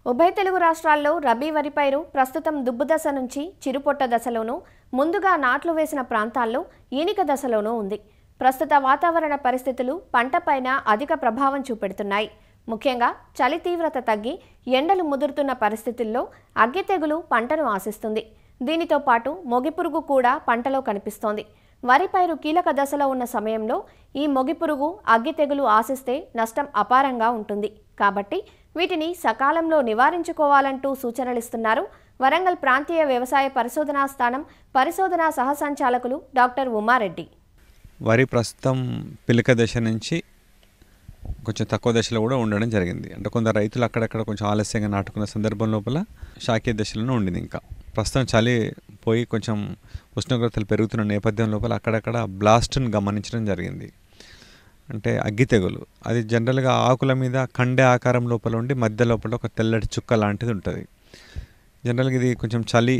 ఉభయ తెలుగు రాష్ట్రాల్లో రబీ వరి పైరు ప్రస్తుతం దుబ్బు దశ నుంచి చిరుపొట్ట దశలోనూ, ముందుగా నాట్లు వేసిన ప్రాంతాల్లో ఈనిక దశలోనూ ఉంది. ప్రస్తుత వాతావరణ పరిస్థితులు పంటపైన అధిక ప్రభావం చూపెడుతున్నాయి. ముఖ్యంగా చలి తీవ్రత తగ్గి ఎండలు ముదురుతున్న పరిస్థితుల్లో అగ్గి తెగులు పంటను ఆశిస్తుంది. దీనితో పాటు మొగిపురుగు కూడా పంటలో కనిపిస్తోంది. వరి పైరు కీలక దశలో ఉన్న సమయంలో ఈ మొగిపురుగు అగ్గి తెగులు ఆశిస్తే నష్టం అపారంగా ఉంటుంది. కాబట్టి వీటిని సకాలంలో నివారించుకోవాలంటూ సూచనలిస్తున్నారు వరంగల్ ప్రాంతీయ వ్యవసాయ పరిశోధనా స్థానం పరిశోధనా సహ సంచాలకులు డాక్టర్ ఉమారెడ్డి. వరి ప్రస్తుతం పిలక దశ నుంచి కొంచెం తక్కువ దశలో కూడా ఉండడం జరిగింది. అంటే కొందరు రైతులు అక్కడక్కడ కొంచెం ఆలస్యంగా నాటుకున్న సందర్భం లోపల శాఖీయ దశలోనే ఉండింది. ఇంకా ప్రస్తుతం చలి పోయి కొంచెం ఉష్ణోగ్రతలు పెరుగుతున్న నేపథ్యం లోపల అక్కడక్కడ బ్లాస్ట్ను గమనించడం జరిగింది. అంటే అగ్గి తెగులు అది జనరల్గా ఆకుల మీద కండె ఆకారం లోపల ఉండి మధ్య లోపల ఒక తెల్లటి చుక్క లాంటిది ఉంటుంది. జనరల్గా ఇది కొంచెం చలి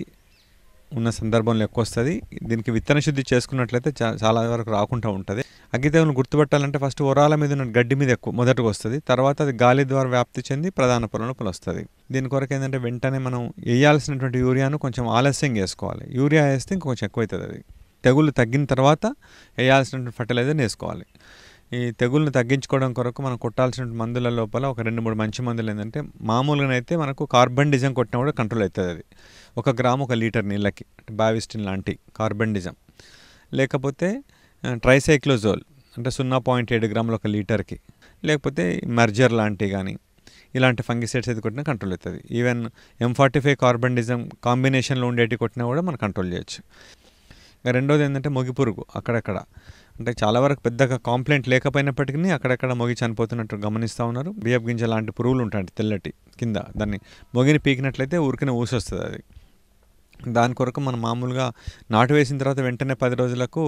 ఉన్న సందర్భంలో ఎక్కువ వస్తుంది. దీనికి విత్తన శుద్ధి చేసుకున్నట్లయితే చాలా వరకు రాకుండా ఉంటుంది. అగ్గి తెగులను గుర్తుపట్టాలంటే ఫస్ట్ ఒరాల మీద ఉన్న గడ్డి మీద ఎక్కువ మొదటగా వస్తుంది. తర్వాత అది గాలి ద్వారా వ్యాప్తి చెంది ప్రధాన పొలం లోపల వస్తుంది. దీని కొరకు ఏంటంటే వెంటనే మనం వేయాల్సినటువంటి యూరియాను కొంచెం ఆలస్యంగా వేసుకోవాలి. యూరియా వేస్తే ఇంకొంచెం ఎక్కువ అవుతుంది. అది తెగులు తగ్గిన తర్వాత వేయాల్సినటువంటి ఫర్టిలైజర్ని వేసుకోవాలి. ఈ తెగుళ్ళను తగ్గించుకోవడం కొరకు మనం కొట్టాల్సిన మందుల లోపల ఒక 2-3 మంచి మందులు ఏంటంటే మామూలుగానైతే మనకు కార్బండిజం కొట్టినా కూడా కంట్రోల్ అవుతుంది. అది 1 గ్రాము 1 లీటర్ నీళ్ళకి, అంటే బావిస్టిన్ లాంటి కార్బండిజం, లేకపోతే ట్రైసైక్లోజోల్ అంటే 0.7 గ్రాములు 1 లీటర్కి, లేకపోతే మెర్జర్ లాంటివి కానీ ఇలాంటి ఫంగిసైడ్స్ అయితే కొట్టినా కంట్రోల్ అవుతుంది. ఈవెన్ M45 కార్బండిజం కాంబినేషన్లో ఉండేటి కొట్టినా కూడా మనం కంట్రోల్ చేయొచ్చు. ఇంకా రెండోది ఏంటంటే మొగిపురుగు అక్కడక్కడ, అంటే చాలా వరకు పెద్దగా కాంప్లైంట్ లేకపోయినప్పటికీ అక్కడక్కడ మొగి చనిపోతున్నట్టు గమనిస్తూ ఉన్నారు. బియ్యపు గింజ లాంటి పురుగులు ఉంటాయి తెల్లటి కింద, దాన్ని మొగిని పీకినట్లయితే ఊరికిన ఊసొస్తుంది. అది దాని కొరకు మనం మామూలుగా నాటు వేసిన తర్వాత వెంటనే 10 రోజులకు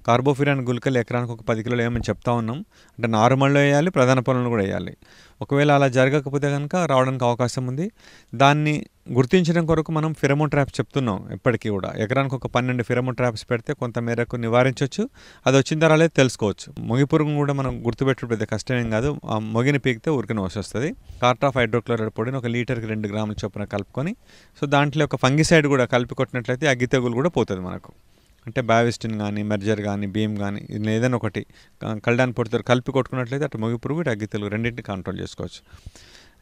కార్బోఫిరాన్ గుళికలు ఎకరానికి ఒక 10 కిలోలు వేయమని చెప్తా ఉన్నాం. అంటే నారుమల్లో వేయాలి, ప్రధాన పొలంలో కూడా వేయాలి. ఒకవేళ అలా జరగకపోతే కనుక రావడానికి అవకాశం ఉంది. దాన్ని గుర్తించడం కొరకు మనం ఫిరమోన్ ట్రాప్స్ చెప్తున్నాం ఎప్పటికీ కూడా. ఎకరానికి ఒక 12 ఫిరమోన్ ట్రాప్స్ పెడితే కొంత మేరకు నివారించవచ్చు. అది వచ్చిన తర్వాత తెలుసుకోవచ్చు. మొగి పురుగును కూడా మనం గుర్తుపెట్టడం పెద్ద కష్టమేం కాదు. ఆ మొగిని పీకితే ఊరికనే వస్తుంది. కార్టాఫ్ హైడ్రోక్లోరైడ్ పొడిని 1 లీటర్కి 2 గ్రాముల చొప్పున కలుపుకొని, సో దాంట్లో ఒక ఫంగిసైడ్ కూడా కలిపి కొట్టినట్లయితే అగ్గి తెగులు కూడా పోతుంది మనకు. అంటే బావిస్టిన్ కానీ, మెర్జర్ కానీ, భీమ్ కానీ, ఇది ఏదైనా ఒకటి కల్డాన్ పొడితో కలిపి కొట్టుకున్నట్లయితే అటు మొగి పురుగు ఇటు అగ్గి తెగులు రెండింటిని కంట్రోల్ చేసుకోవచ్చు.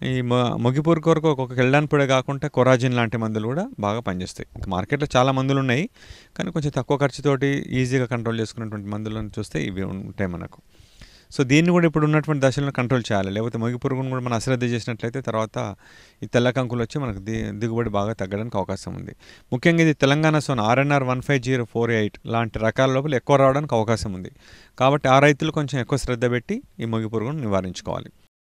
ఈ మొగి పురుగు కొరకు ఒక కెల్డాన్ పొడి కాకుండా కొరాజిన్ లాంటి మందులు కూడా బాగా పనిచేస్తాయి. మార్కెట్లో చాలా మందులు ఉన్నాయి, కానీ కొంచెం తక్కువ ఖర్చుతోటి ఈజీగా కంట్రోల్ చేసుకున్నటువంటి మందులను చూస్తే ఇవి ఉంటాయి మనకు. సో దీన్ని కూడా ఇప్పుడు ఉన్నటువంటి దశలను కంట్రోల్ చేయాలి. లేకపోతే మొగి పురుగును కూడా మనం అశ్రద్ధ చేసినట్లయితే తర్వాత ఈ తెల్ల కంకులు వచ్చి మనకు దిగుబడి బాగా తగ్గడానికి అవకాశం ఉంది. ముఖ్యంగా ఇది తెలంగాణ సోన RNR 15048 లాంటి రకాల లోపల ఎక్కువ రావడానికి అవకాశం ఉంది. కాబట్టి ఆ రైతులు కొంచెం ఎక్కువ శ్రద్ధ పెట్టి ఈ మొగి పురుగును నివారించుకోవాలి.